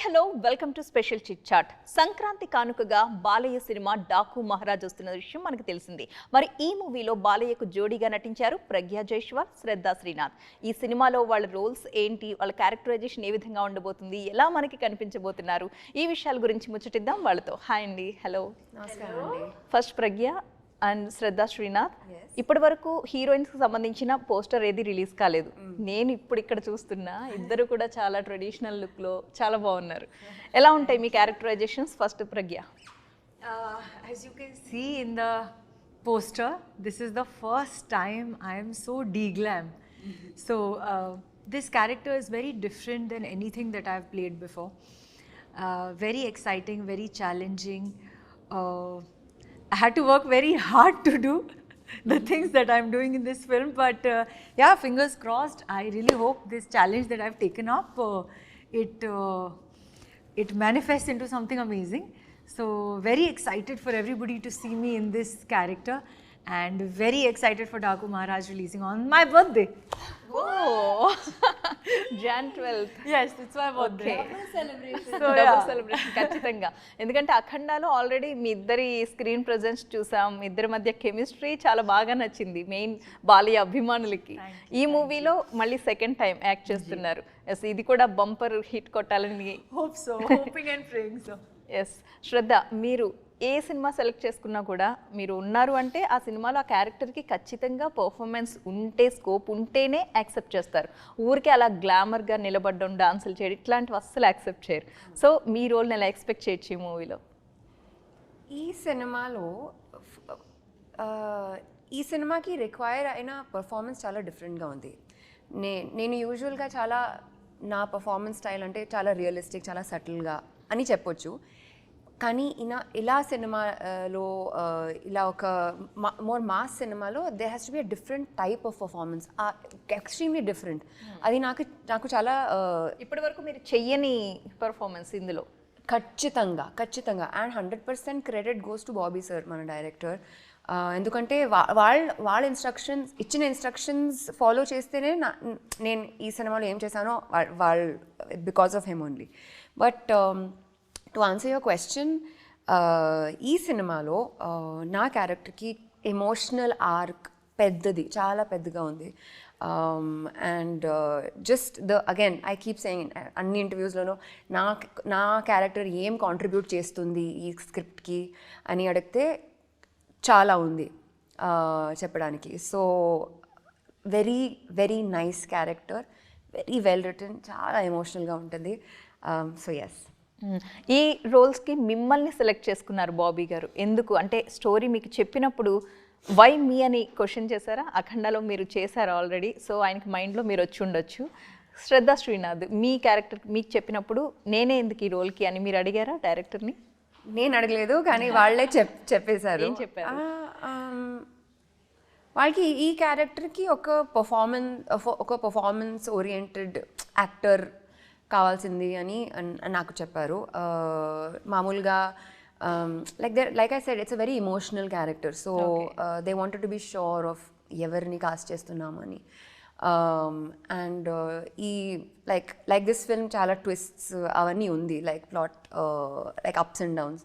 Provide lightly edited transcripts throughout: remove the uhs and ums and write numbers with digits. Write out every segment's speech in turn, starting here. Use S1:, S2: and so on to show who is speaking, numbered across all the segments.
S1: Hello welcome to special chit chat. Sankranti కానుకగా Balayya cinema Daaku Maharaj వస్తున్న విషయం మనకు తెలిసింది. మరి ఈ మూవీలో బాలయ్యకు జోడీగా నటించారు ప్రగ్యా జైస్వాల్, శ్రద్ధా శ్రీనాథ్. ఈ సినిమాలో వాళ్ళ రోల్స్ ఏంటి, వాళ్ళ క్యారెక్టరైజేషన్ ఏ విధంగా ఉండబోతుంది, ఎలా మనకి కనిపించబోతున్నారు, ఈ విషయాల గురించి ముచ్చటిద్దాం వాళ్ళతో. హాయ్ అండి. హలో.
S2: నమస్కారం అండి.
S1: ఫస్ట్ ప్రగ్యా అండ్ శ్రద్ధా శ్రీనాథ్. ఇప్పటి వరకు హీరోయిన్స్ కి సంబంధించిన పోస్టర్ ఏది రిలీజ్ కాలేదు. నేను ఇప్పుడు ఇక్కడ చూస్తున్నా ఇద్దరు కూడా చాలా ట్రెడిషనల్ లుక్ లో చాలా బాగున్నారు. ఎలా ఉంటాయి మీ characterisations? First Pragya.
S2: As you can see in the poster, this is the first time I am so de-glam. So this character is very different than anything that I've played before. Very exciting, very challenging. I had to work very hard to do the things that I'm doing in this film, but yeah, fingers crossed. I really hope this challenge that I've taken up, it manifests into something amazing. So very excited for everybody to see me in this character, and very excited for Daku Maharaj releasing on my birthday.
S1: Oh, Jan 12th.
S2: Yes, it's my birthday.
S1: Double celebration. So double celebration ఖచ్చితంగా. ఎందుకంటే అఖండాలో already మీ ఇద్దరి screen presence చూసాం. ఇద్దరి మధ్య chemistry చాలా బాగా నచ్చింది main Balayya అభిమానులకి. ఈ మూవీలో మళ్ళీ సెకండ్ టైం యాక్ట్ చేస్తున్నారు. ఎస్, ఇది కూడా బంపర్ హిట్ కొట్టాలని
S2: Hope so. Hoping and praying so.
S1: Yes. Shraddha, మీరు ఏ సినిమా సెలెక్ట్ చేసుకున్నా కూడా మీరు ఉన్నారు అంటే ఆ సినిమాలో ఆ క్యారెక్టర్కి ఖచ్చితంగా పర్ఫార్మెన్స్ ఉంటే, స్కోప్ ఉంటేనే యాక్సెప్ట్ చేస్తారు. ఊరికే అలా గ్లామర్గా నిలబడడం, డాన్సులు చేయడం ఇట్లాంటివి అస్సలు యాక్సెప్ట్ చేయరు. సో మీ రోల్ని ఎలా ఎక్స్పెక్ట్ చేయొచ్చు ఈ మూవీలో?
S3: ఈ సినిమాకి రిక్వైర్ అయిన పర్ఫార్మెన్స్ చాలా డిఫరెంట్గా ఉంది. నేను యూజువల్గా చాలా నా పర్ఫార్మెన్స్ స్టైల్ అంటే చాలా రియలిస్టిక్, చాలా సటిల్గా అని చెప్పొచ్చు. కానీ ఇలా సినిమాలో ఇలా ఒక మోర్ మాస్ సినిమాలో they has to be a different type of performance, extremely different. అది నాకు చాలా
S1: ఇప్పటి వరకు మీరు చెయ్యని పర్ఫార్మెన్స్ ఇందులో.
S3: ఖచ్చితంగా and 100% credit goes to Bobby sir, మన డైరెక్టర్. ఎందుకంటే వాళ్ళ ఇచ్చిన ఇన్స్ట్రక్షన్స్ ఫాలో చేస్తేనే నేను ఈ సినిమాలో ఏం చేశానో because of him only. But to answer your question, ఈ సినిమాలో నా క్యారెక్టర్కి ఎమోషనల్ ఆర్క్ చాలా పెద్దగా ఉంది. And just again I keep saying అన్ని ఇంటర్వ్యూస్లోనూ నా క్యారెక్టర్ ఏం కాంట్రిబ్యూట్ చేస్తుంది ఈ స్క్రిప్ట్కి అని అడిగితే చాలా ఉంది చెప్పడానికి. So very very nice character, very well written, చాలా ఎమోషనల్గా ఉంటుంది. So yes.
S1: ఈ రోల్స్కి మిమ్మల్ని సెలెక్ట్ చేసుకున్నారు బాబీ గారు. ఎందుకు అంటే స్టోరీ మీకు చెప్పినప్పుడు వై మీ అని క్వశ్చన్ చేశారా? అఖండాలో మీరు చేశారు ఆల్రెడీ, సో ఆయనకి మైండ్లో మీరు వచ్చి ఉండొచ్చు. శ్రద్ధా శ్రీనాథ్, మీ క్యారెక్టర్ మీకు చెప్పినప్పుడు నేనే ఎందుకు ఈ రోల్కి అని మీరు అడిగారా డైరెక్టర్ని?
S3: నేను అడగలేదు, కానీ వాళ్ళే చెప్పేశారు.
S1: ఏం చెప్పారు?
S3: వాళ్ళకి ఈ క్యారెక్టర్కి ఒక పర్ఫార్మెన్స్ ఓరియంటెడ్ యాక్టర్ కావాల్సింది అని నాకు చెప్పారు. మామూలుగా like I said, it's a very emotional character. So they wanted to be sure of ఎవరిని కాస్ట్ చేస్తున్నామని. అండ్ ఈ లైక్ దిస్ ఫిల్మ్ చాలా ట్విస్ట్స్ అవన్నీ ఉంది, like plot, like ups and downs.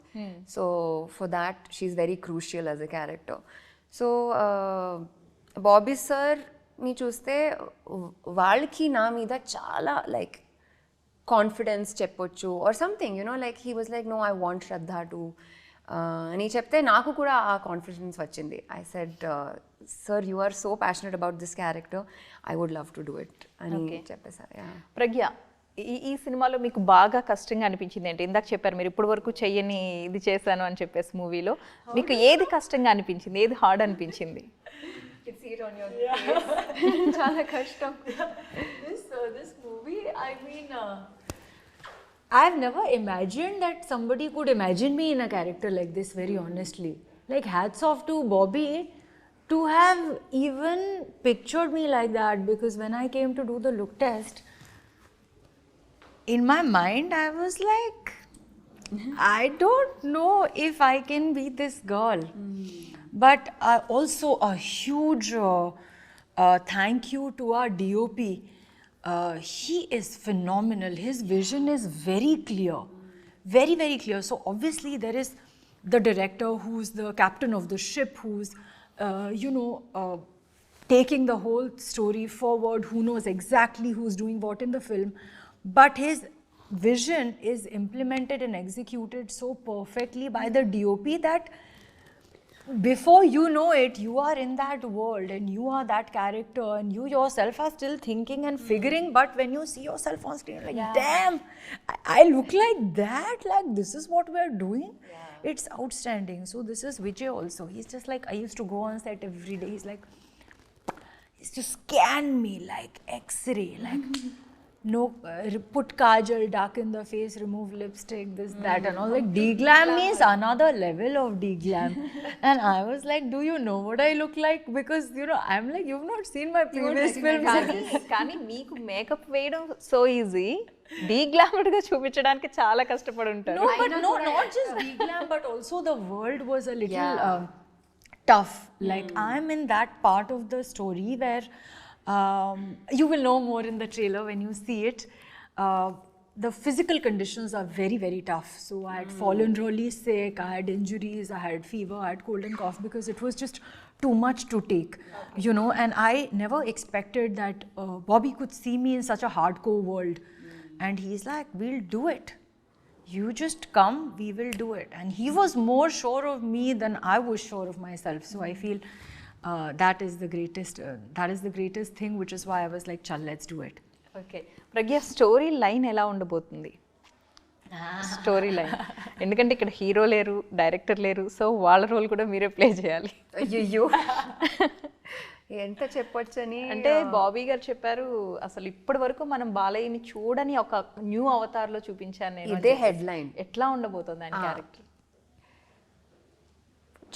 S3: So for that she's very crucial as a character. So Bobby సార్ని చూస్తే వాళ్ళకి నా మీద చాలా లైక్ కాన్ఫిడెన్స్ చెప్పొచ్చు or something, like he was like, no I want Shraddha to అని చెప్తే నాకు కూడా ఆ కాన్ఫిడెన్స్ వచ్చింది. I said, sir you are so passionate about this character, I would love to do it అని చెప్పేసారు.
S1: ప్రగ్య, ఈ సినిమాలో మీకు బాగా కష్టంగా అనిపించింది ఏంటి? ఇందాక చెప్పారు మీరు ఇప్పటి వరకు చెయ్యని ఇది చేశాను అని చెప్పేసి. మూవీలో మీకు ఏది కష్టంగా అనిపించింది, ఏది హార్డ్ అనిపించింది?
S2: చాలా కష్టం. This movie, I mean, I've never imagined that somebody could imagine me in a character like this, very honestly. Like, hats off to Bobby to have even pictured me like that, because when I came to do the look test, in my mind I was like, I don't know if I can be this girl. But also a huge thank you to our DOP he is phenomenal. His vision is very clear, very, very clear. So obviously there is the director who's the captain of the ship, who's, taking the whole story forward, who knows exactly who's doing what in the film. But his vision is implemented and executed so perfectly by the DOP that before you know it, you are in that world and you are that character and you yourself are still thinking and figuring. But when you see yourself on screen, like, damn, I look like that, like this is what we're doing. It's outstanding. So this is Vijay also. He's just like, I used to go on set every day. He's like, he's just scan me like X-ray, like no, put kajal, darken the face, remove lipstick, this, that, and all. Like, deglam is another level of deglam. And I was like, do you know what I look like? Because, I'm like, you've not seen my previous films.
S1: కానీ మీకు makeup వేయడం so easy, డీగ్లామర్డ్ గా చూపించడానికి చాలా కష్టపడి ఉంటారు.
S2: No, but no, not just deglam, but also the world was a little tough. Like, I'm in that part of the story where you will know more in the trailer when you see it. The physical conditions are very, very tough. So I had fallen really sick, I had injuries, I had fever, I had cold and cough because it was just too much to take, and I never expected that Bobby could see me in such a hardcore world. And he's like, we'll do it. You just come, we will do it. And he was more sure of me than I was sure of myself. So I feel that is the greatest thing, which is why I was like, chal, let's do it.
S1: Okay, Pragya story line ఎలా ఉండబోతుంది? Story line, ఎందుకంటే ఇక్కడ hero లేరు, director లేరు, so వాళ్ళ role కూడా మీరే play చేయాలి.
S3: అయ్యో, ఎంత చెప్పొచ్చని.
S1: అంటే బాబీ గారు చెప్పారు, అసలు ఇప్పటి వరకు మనం బాలయ్యని చూడని ఒక న్యూ అవతార్ లో చూపించాను నేను.
S3: ఇదే హెడ్ లైన్.
S1: ఎట్లా ఉండబోతుంది ఆయన క్యారెక్టర్?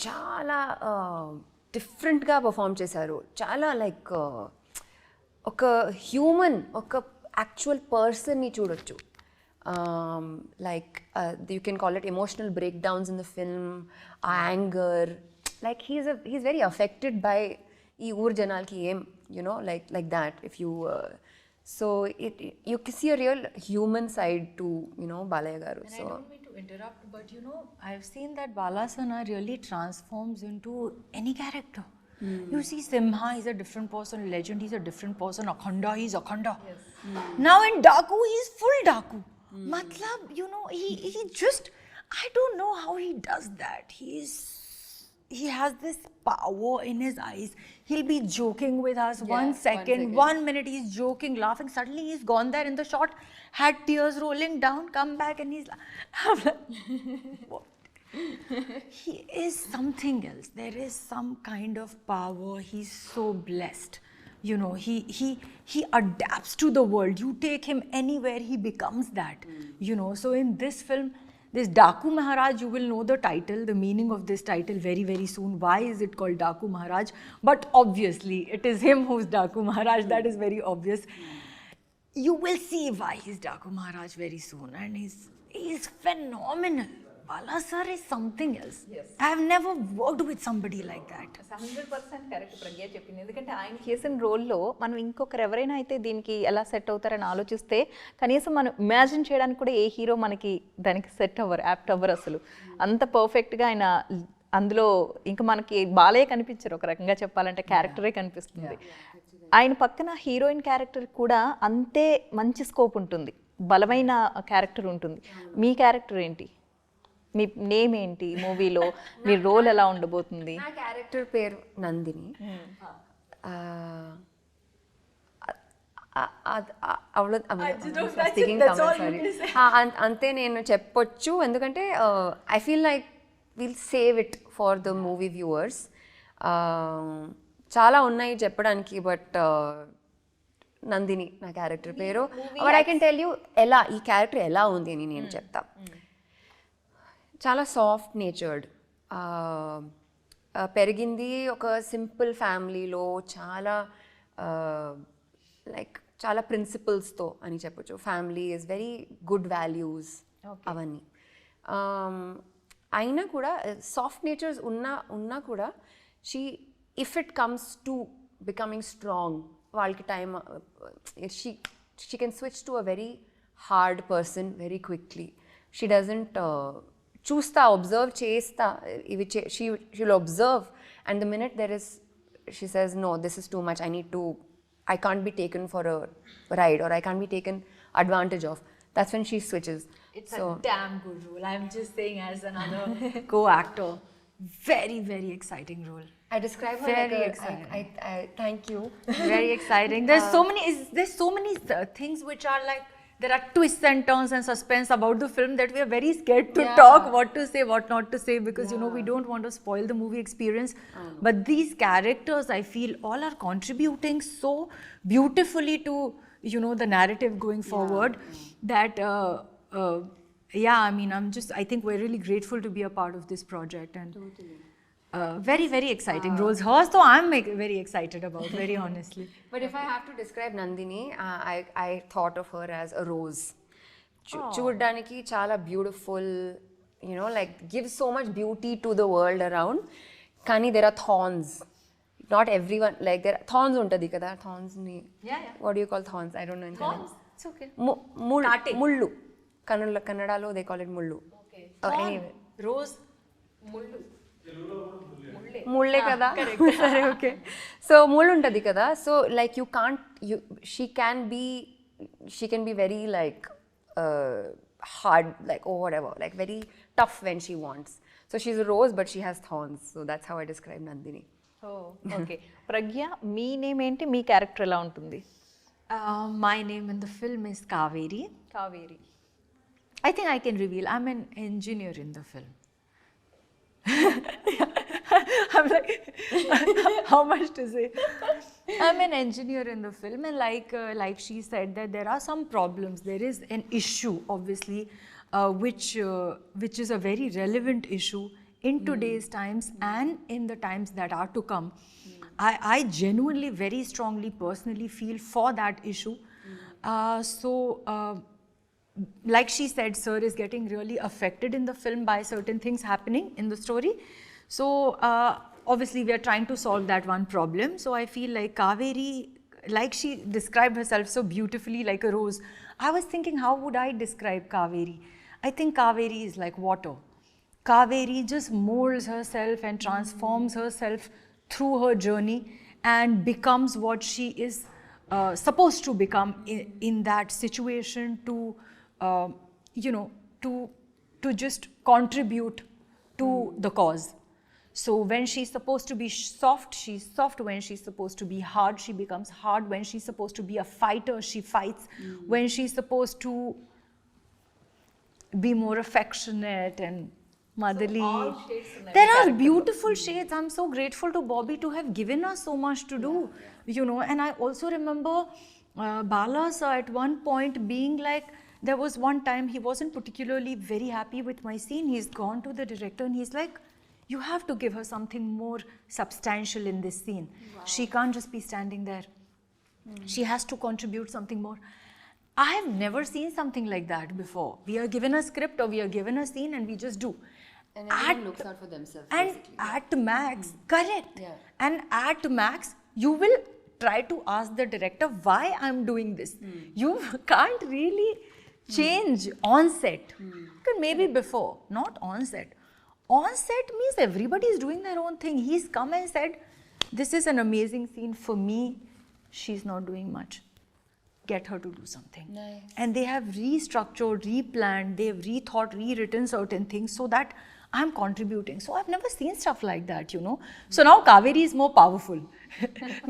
S3: చాలా డిఫరెంట్గా పర్ఫామ్ చేశారు. చాలా లైక్ ఒక హ్యూమన్, ఒక యాక్చువల్ పర్సన్ని చూడొచ్చు. Like you can call it emotional breakdowns in the film, ఆ anger, like he's very affected by ఈ ఊరు జనాలకి ఏం, like that. If you so you can see a real human side to Balaya garu.
S2: So I don't mean to interrupt, but I've seen that Balasana really transforms into any character. You see Simha, he's a different person. Legend, he's a different person. Akhanda, he's Akhanda. Yes. Now in Daku, he's full Daku. Matlab, he just, I don't know how he does that. He has this power in his eyes. He'll be joking with us 1 second, 1 minute he's joking, laughing. Suddenly he's gone there in the shot, had tears rolling down, come back and he's I'm like, what? He is something else. There is some kind of power. He's so blessed. He adapts to the world. You take him anywhere, he becomes that. So in this film, this Daku Maharaj, you will know the title, the meaning of this title very, very soon. Why is it called Daku Maharaj? But obviously, it is him who's Daku Maharaj. That is very obvious. You will see why he's Daku Maharaj very soon. And he's phenomenal. Bala sir is something else. Yes. I have never worked with somebody like that.
S1: 100% correct ప్రజ్ఞ చెప్పింది. ఎందుకంటే ఆయన చేసిన రోల్లో మనం ఇంకొకరు ఎవరైనా అయితే దీనికి ఎలా సెట్ అవుతారని ఆలోచిస్తే కనీసం మనం ఇమాజిన్ చేయడానికి కూడా ఏ హీరో మనకి దానికి సెట్ అవ్వరు, యాప్ట్ అవ్వరు అసలు. అంత పర్ఫెక్ట్గా ఆయన అందులో ఇంకా మనకి బాలయ్య కనిపించరు, ఒక రకంగా చెప్పాలంటే క్యారెక్టరే కనిపిస్తుంది. ఆయన పక్కన హీరోయిన్ క్యారెక్టర్ కూడా అంతే మంచి స్కోప్ ఉంటుంది, బలమైన క్యారెక్టర్ ఉంటుంది. మీ క్యారెక్టర్ ఏంటి? మీ నేమ్ ఏంటి మూవీలో? మీ రోల్ ఎలా ఉండబోతుంది?
S3: నా క్యారెక్టర్ పేరు నందిని. అంతే నేను చెప్పొచ్చు, ఎందుకంటే I feel like will save it for the movie viewers. చాలా ఉన్నాయి చెప్పడానికి, బట్ నందిని నా క్యారెక్టర్ పేరు. But I can tell you ఎలా ఈ క్యారెక్టర్ ఎలా ఉంది అని నేను చెప్తా. చాలా సాఫ్ట్ నేచర్డ్, పెరిగింది ఒక సింపుల్ ఫ్యామిలీలో, చాలా లైక్ చాలా ప్రిన్సిపల్స్తో అని చెప్పొచ్చు. Family is very good values అవన్నీ. అయినా కూడా సాఫ్ట్ నేచర్స్ ఉన్నా కూడా if it comes to becoming strong, వాళ్ళకి time she can switch to a very hard person very quickly. She doesn't చూస్తా observe చేస్తా she'll observe, and the minute she says no, this is too much, I can't be taken for a ride, or I can't be taken advantage of, that's when she switches.
S2: It's a damn good role. I'm just saying, as another co-actor, very, very exciting role.
S3: I describe her
S2: Very
S3: like
S2: exciting.
S3: I thank you.
S2: Very exciting. There's so many things which are like, there are twists and turns and suspense about the film that we are very scared to talk, what to say, what not to say, because you know, we don't want to spoil the movie experience. But these characters, I feel, all are contributing so beautifully to, you know, the narrative going forward, that yeah, I mean, I think we're really grateful to be a part of this project, and very, very exciting roles. Hers, so I'm very excited about, very honestly.
S3: But if I have to describe Nandini, I thought of her as a rose. చూడ్డానికి చాలా beautiful, you know, like gives so much beauty to the world around. కానీ there are thorns. Not everyone, like there are thorns ఉంటుంది కదా, thorns ని what do you call thorns? I don't know in Kannada.
S2: It's okay.
S3: ముళ్ళు, కన్నడలో they call it ముళ్ళు. Anyway,
S2: Rose, mullu.
S3: ముళ్ళే కదా, సరే okay. So ముళ్ళు ఉంటుంది కదా, so like she can be very like hard, like oh whatever, like very tough when she wants. So she's a rose but she has thorns, so that's how I describe Nandini.
S1: Oh, okay. Pragya, me name ఏంటి, మీ character ఎలా ఉంటుంది?
S2: My name in the film is Kaveri.
S1: Kaveri.
S2: I think I can reveal, I'm an engineer in the film. I'm like, how much to say? I'm an engineer in the film, and like she said, that there are some problems. There is an issue, obviously, which is a very relevant issue in today's times and in the times that are to come. I genuinely, very strongly, personally feel for that issue. Like she said, sir is getting really affected in the film by certain things happening in the story. So obviously we are trying to solve that one problem. So I feel like Kaveri, like she described herself so beautifully like a rose. I was thinking, how would I describe Kaveri? I think Kaveri is like water. Kaveri just molds herself and transforms herself through her journey and becomes what she is supposed to become in that situation, to you know, to just contribute to the cause. So when she's supposed to be soft, she's soft. When she's supposed to be hard, she becomes hard. When she's supposed to be a fighter, she fights. When she's supposed to be more affectionate and motherly.
S1: So all shades in every
S2: there are
S1: character.
S2: beautiful shades. I'm so grateful to Bobby to have given us so much to do, you know. And I also remember Bala sir at one point being like, there was one time he wasn't particularly very happy with my scene. He's gone to the director and he's like, you have to give her something more substantial in this scene. She can't just be standing there. She has to contribute something more. I have never seen something like that before. We are given a script or we are given a scene and we just do.
S3: And everyone looks out for themselves,
S2: And
S3: basically.
S2: at max, correct.
S3: Yeah.
S2: And at max, you will try to ask the director why I'm doing this. You can't really change on set. Maybe before, not on set. On set means everybody is doing their own thing. He's come and said, this is an amazing scene for me. She's not doing much. Get her to do something.
S3: Nice.
S2: And they have restructured, replanned, they've rethought, rewritten certain things so that I'm contributing. So I've never seen stuff like that, you know. So now Kaveri is more powerful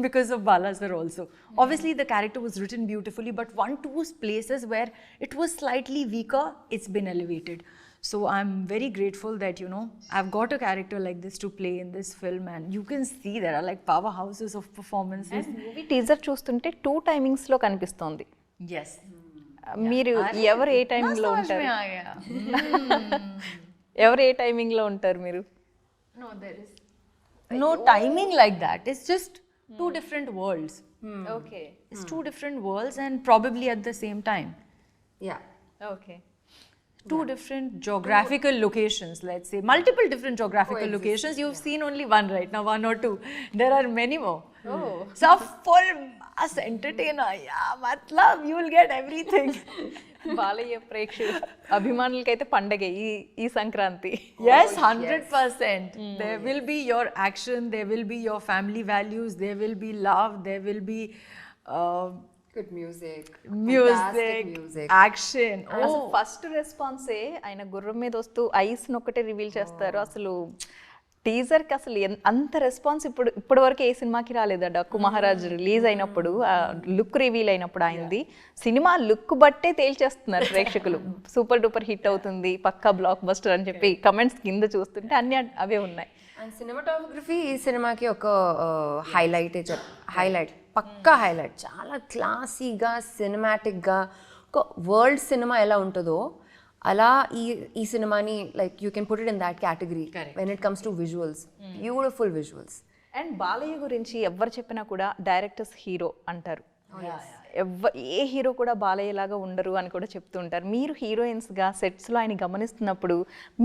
S2: because of Bala sir also. Obviously the character was written beautifully, but two places where it was slightly weaker, it's been elevated. So I'm very grateful that, you know, I've got a character like this to play in this film, and you can see there are like powerhouses of performances.
S1: Movie teaser చూస్తుంటే 2 timings లో కనిపిస్తోంది.
S2: Yes.
S1: మీరు ఎవరు ఏ timing లో ఉంటారు? ఎవరు ఏ timing లో ఉంటారు మీరు?
S2: No, there is no timing like that. It's just two different worlds.
S1: Okay.
S2: It's two different worlds and probably at the same time.
S3: Yeah.
S1: Okay.
S2: Two different geographical locations, let's say. Multiple different geographical locations. You've seen only one right now, one or two. There are many more.
S1: Oh.
S2: So full, mass entertainer. Yeah, matlab, you will get everything.
S1: Balayya ప్రేక్షకులు అభిమానులకైతే పండగే ఈ Sankranti.
S2: Yes, 100%. There will be your action, there will be your family values, there will be love, there will be
S3: Good music.
S2: music,
S3: music.
S2: action.
S1: అసలు first రెస్పాన్సే ఆయన గుర్రం మీద వస్తూ ice నొక్కటే reveal చేస్తారు. అసలు టీజర్కి అసలు అంత రెస్పాన్స్ ఇప్పటి వరకు ఏ సినిమాకి రాలేదు. డక్కు మహారాజ్ రిలీజ్ అయినప్పుడు లుక్ రివీల్ అయినప్పుడు అయింది. సినిమా లుక్ బట్టే తేల్చేస్తున్నారు ప్రేక్షకులు. సూపర్ డూపర్ హిట్ అవుతుంది, పక్కా బ్లాక్ బస్టర్ అని చెప్పి కమెంట్స్ కింద చూస్తుంటే అన్ని అవే ఉన్నాయి.
S3: అండ్ సినిమాటోగ్రఫీ ఈ సినిమాకి ఒక హైలైట్, పక్కా హైలైట్. చాలా క్లాసీగా, సినిమాటిక్గా, ఒక వరల్డ్ సినిమా ఎలా ఉంటుందో అలా ఈ సినిమాని like you can put it in that category when it comes to visuals. Beautiful visuals.
S1: And Balayya గురించి ఎవరు చెప్పినా కూడా డైరెక్టర్స్ హీరో అంటారు. ఏ హీరో కూడా బాలయ్య లాగా ఉండరు అని కూడా చెప్తూ ఉంటారు. మీరు హీరోయిన్స్గా సెట్స్లో ఆయన గమనిస్తున్నప్పుడు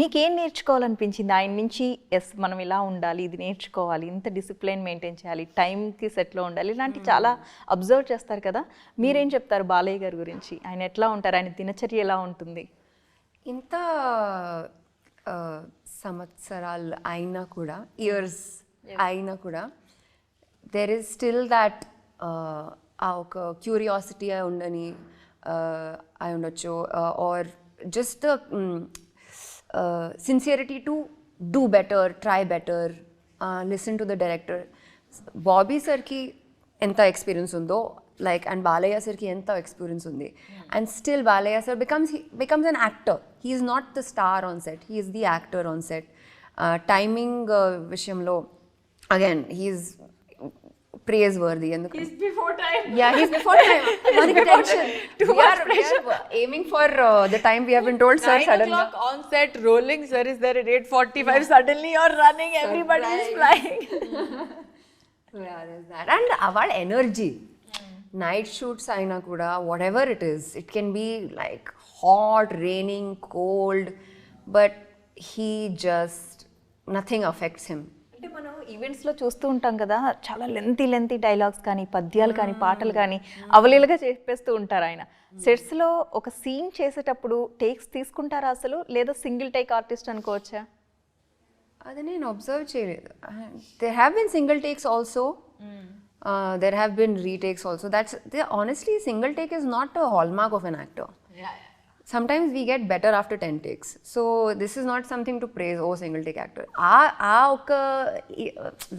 S1: మీకేం నేర్చుకోవాలనిపించింది ఆయన నుంచి? మనం ఇలా ఉండాలి, ఇది నేర్చుకోవాలి, ఇంత డిసిప్లిన్ మెయింటైన్ చేయాలి, టైంకి సెట్లో ఉండాలి, ఇలాంటి చాలా అబ్జర్వ్ చేస్తారు కదా. మీరేం చెప్తారు బాలయ్య గారి గురించి? ఆయన ఎట్లా ఉంటారు? ఆయన దినచర్య ఎలా ఉంటుంది?
S3: ఇంత సంవత్సరాలు అయినా కూడా, ఇయర్స్ అయినా కూడా దెర్ ఈస్ స్టిల్ దాట్ ఆ ఒక క్యూరియాసిటీ ఉండని అయి ఉండొచ్చు, or just sincerity to do better, try better, listen to the director. Bobby సార్కి ఎంత ఎక్స్పీరియన్స్ ఉందో లైక్ అండ్ బాలయ్య సార్కి ఎంత ఎక్స్పీరియన్స్ ఉంది. And still Balayya sir becomes an actor. He is not the star on set, he is the actor on set. Timing విషయంలో again he is praiseworthy.
S2: He's before time.
S3: Yeah, he's before time. Maniki tension. We are aiming for the time we have been told, sir.
S2: 9
S3: Suddenly
S2: o'clock on set, rolling, sir is there at 8:45. Suddenly you're running, everybody is flying.
S3: yeah, there's that. And our energy. Night shoots aina kuda, whatever it is, it can be like hot, raining, cold, but he just, nothing affects him.
S1: అంటే మనం ఈవెంట్స్లో చూస్తూ ఉంటాం కదా, చాలా lengthy dialogues కానీ, పద్యాలు కానీ, పాటలు కానీ అవలీలుగా చెప్పేస్తూ ఉంటారు ఆయన. సెట్స్లో ఒక సీన్ చేసేటప్పుడు టేక్స్ తీసుకుంటారా అసలు, లేదా సింగిల్ టేక్ ఆర్టిస్ట్ అనుకోవచ్చా?
S3: అది నేను అబ్జర్వ్ చేయలేదు. There have been single takes also. There have been retakes also. Honestly, single take is not a hallmark of an actor. Sometimes we get better after 10 takes. So this is not something to praise, oh single take actor. Oka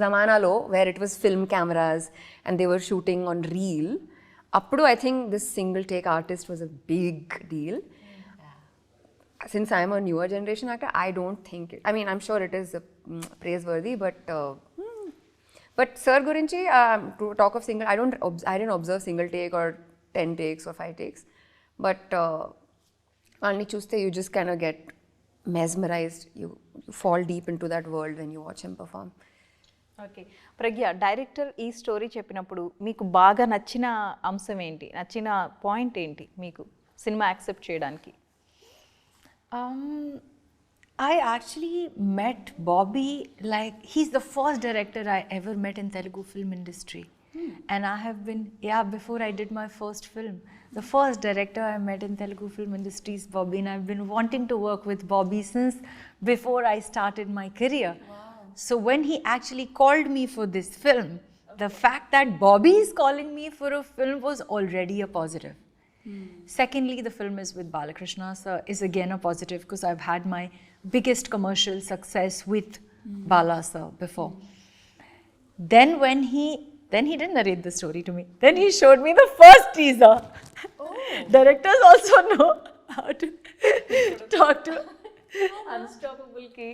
S3: zamanalo where it was film cameras and they were shooting on reel, appudu I think this single take artist was a big deal. Since I am a newer generation actor, I don't think it. I mean, I'm sure it is praiseworthy, but sir gurinchi, to talk of single, I didn't observe single take or 10 takes or 5 takes, but only చూస్తే you just kind of get mesmerized. You fall deep into that world when you watch him perform.
S1: Okay Pragya, director ఈ story చెప్పినప్పుడు మీకు బాగా నచ్చిన అంశం ఏంటి, నచ్చిన point ఏంటి మీకు సినిమా యాక్సెప్ట్ చేయడానికి?
S2: I actually met Bobby, like he's the first director I ever met in Telugu film industry. And I have been, before I did my first film, the first director I met in Telugu film industry is Bobby, and I've been wanting to work with Bobby since before I started my career. So when he actually called me for this film, the fact that Bobby is calling me for a film was already a positive. Secondly, the film is with Balakrishna, so is again a positive because I've had my biggest commercial success with Bala sir before. Then he didn't narrate the story to me. Then he showed me the first teaser. Directors also know how to talk to.
S1: అన్స్టాపబుల్కి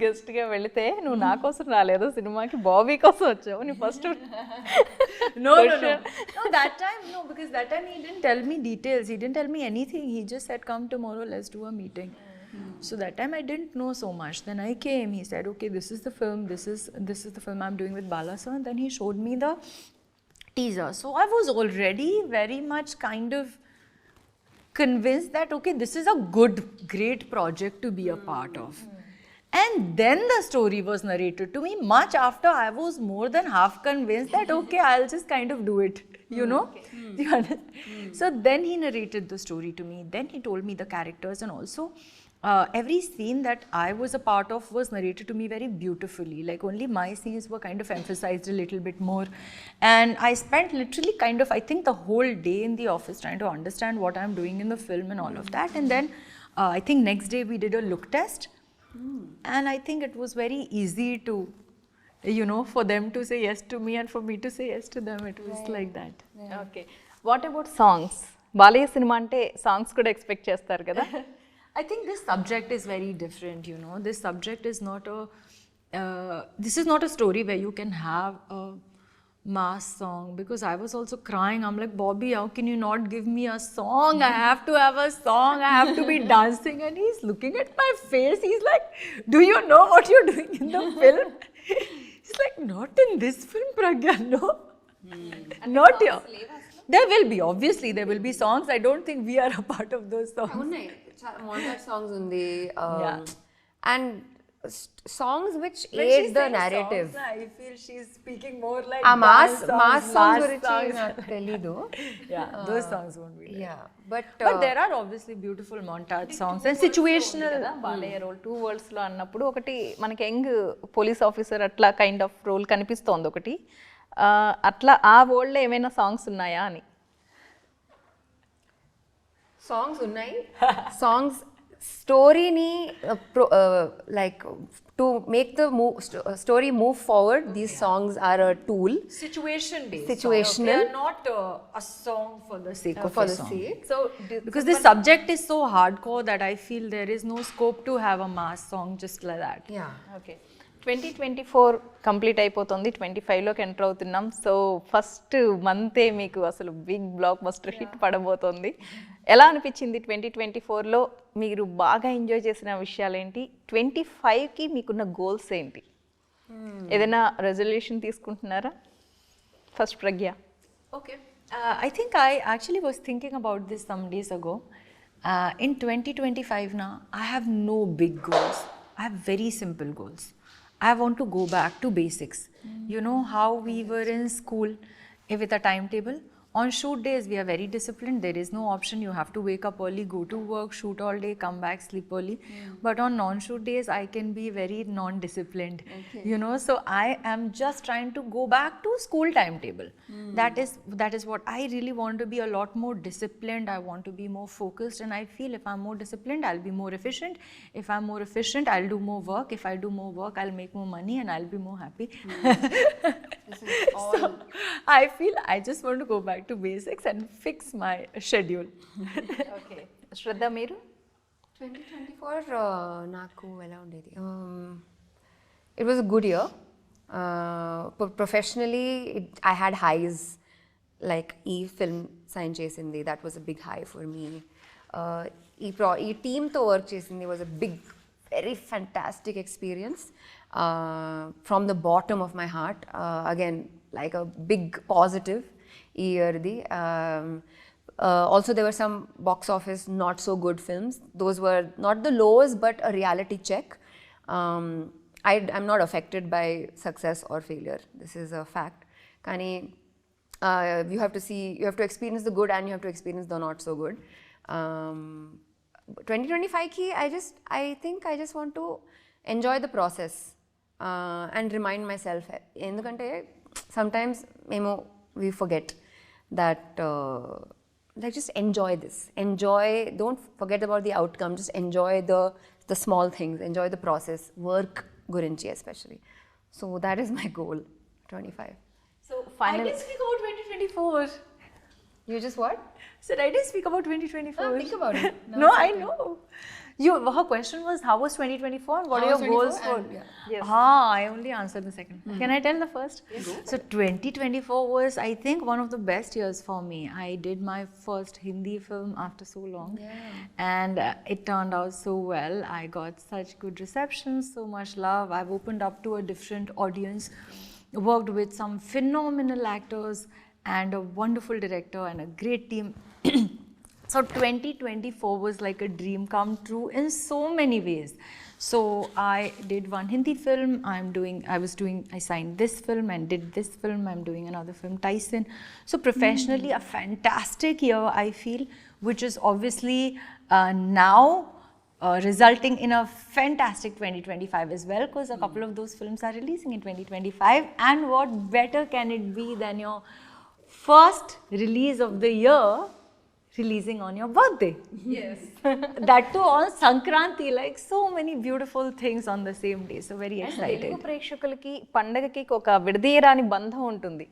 S1: గెస్ట్గా వెళితే నువ్వు నా కోసం రాలేదు సినిమాకి, బాబీ కోసం వచ్చావు. నీ first
S2: No, that time, no, because that time he didn't tell me details. He didn't tell me anything. He just said, come tomorrow, let's do a meeting. So that time I didn't know so much. Then I came, he said, okay, this is the film, this is the film I'm doing with Bala sir. And then he showed me the teaser. So I was already very much kind of convinced that, okay, this is a great project to be a part of. And then the story was narrated to me much after I was more than half convinced that okay, I'll just kind of do it, you know. Do you understand? So then he narrated the story to me. Then he told me the characters, and also every scene that I was a part of was narrated to me very beautifully. Like only my scenes were kind of emphasized a little bit more. And I spent literally kind of, I think, the whole day in the office trying to understand what I'm doing in the film and all of that. And then I think next day we did a look test. And I think it was very easy to, you know, for them to say yes to me and for me to say yes to them. It was like that.
S1: Okay what about songs Balayya cinema అంటే songs కూడా expect చేస్తారు కదా
S2: I think this subject is very different, you know. This subject is not a, this is not a story where you can have a mass song, because I was also crying. I'm like, Bobby, how can you not give me a song? I have to have a song. I have to be dancing. And he's looking at my face. He's like, do you know what you're doing in the film? He's like, not in this film, Pragya, no. Not here. There will be, obviously, there will be songs. I don't think we are a part of those songs.
S3: ఉన్నాయి montage songs ఉంది
S2: Yeah.
S3: and songs which
S2: When she
S3: aid the
S2: sings
S3: narrative.
S2: songs, I feel she's speaking more like
S3: ఆ mass
S2: dance
S3: songs
S2: mass
S3: గురించి
S2: songs.
S3: నాకు తెలీదు.
S2: Yeah, those songs won't be there.
S3: Yeah, but
S2: But there are obviously beautiful montage songs and situational.
S1: కదా Balayya role 2 worlds లో అన్నప్పుడు ఒకటి మనకి young police officer అట్లా కైండ్ ఆఫ్ రోల్ కనిపిస్తోంది ఒకటి అట్లా ఆ వరల్డ్ లో ఏమైనా సాంగ్స్ ఉన్నాయా అని
S3: సాంగ్స్ ఉన్నాయి సాంగ్స్ స్టోరీని like to make the story move forward these songs are a tool
S2: Situation based.
S3: Situational.
S2: They are not a song for the sake of
S3: for
S2: a
S3: the
S2: song.
S3: sake.
S1: So
S2: Because this subject is so hardcore that I feel there is no scope to have a mass song just like that.
S3: Yeah
S1: okay 2024 complete అయిపోతుంది 25లోకి enter అవుతున్నాం so first మంతే మీకు అసలు big block buster hit పడబోతోంది ఎలా అనిపించింది 2024లో మీరు బాగా enjoy చేసిన విషయాలు ఏంటి 25కి మీకున్న గోల్స్ ఏంటి ఏదైనా రెజల్యూషన్ తీసుకుంటున్నారా first Pragya
S2: Okay. I think I actually was thinking about this some days ago. In 2025 now, I have no big goals. I have very simple goals. I want to go back to basics. You know how we were in school with a timetable? On shoot days, we are very disciplined. There is no option. You have to wake up early, go to work, shoot all day, come back, sleep early. But on non-shoot days, I can be very non-disciplined. You know, so I am just trying to go back to school timetable. That is what I really want to be a lot more disciplined. I want to be more focused, and I feel if I'm more disciplined, I'll be more efficient. If I'm more efficient, I'll do more work. If I do more work, I'll make more money, and I'll be more happy. So I feel I just want to go back to basics and fix my schedule.
S1: Okay Shraddha మీరు
S3: 2024 నాకు ఎలా ఉండేది it was a good year professionally I had highs like ఈ film sign చేసింది that was a big high for me ఈ టీమ్తో work చేసింది was a big very fantastic experience from the bottom of my heart. Again, like a big positive year. Also, there were some box office not so good films. Those were not the lows, but a reality check. I'm not affected by success or failure. This is a fact. Kani, you have to experience the good and you have to experience the not so good. 2025 ki I think I just want to enjoy the process and remind myself endukante sometimes we forget that like just enjoy this, don't forget about the outcome, just enjoy the small things, enjoy the process, work gurinchi especially. So that is my goal 25.
S1: So
S2: I
S1: final
S2: didn't speak about 2024.
S3: You just what?
S2: Said I didn't speak about 2024.
S3: Think about it.
S2: No, I know. Her question was, how was 2024? What are your goals for?
S1: Yes.
S2: I only answered the second. Can I tell the first? So 2024 was, I think, one of the best years for me. I did my first Hindi film after so long. And it turned out so well. I got such good reception, so much love. I've opened up to a different audience, worked with some phenomenal actors and a wonderful director and a great team. So 2024 was like a dream come true in so many ways. So I did one Hindi film, I signed this film and did this film, I'm doing another film, Tyson. So professionally a fantastic year, I feel, which is obviously now resulting in a fantastic 2025 as well, because a couple of those films are releasing in 2025. And what better can it be than your first release of the year releasing on your birthday?
S1: Yes.
S2: That too on Sankranti, like so many beautiful things on the same day. So very excited.
S1: Telugu ప్రేక్షకులకి పండగకి ఒక విడదీయరాని బంధం ఉంటుంది.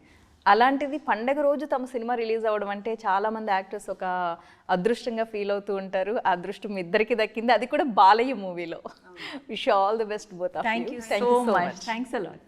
S1: అలాంటిది పండగ రోజు తమ cinema release అవ్వడం అంటే చాలా మంది యాక్టర్స్ ఒక అదృష్టంగా ఫీల్ అవుతూ ఉంటారు. ఆ అదృష్టం మీ ఇద్దరికి దక్కింది, అది కూడా బాలయ్య మూవీలో. Wish all the best both of you.
S2: Thank you so much. Thanks a lot.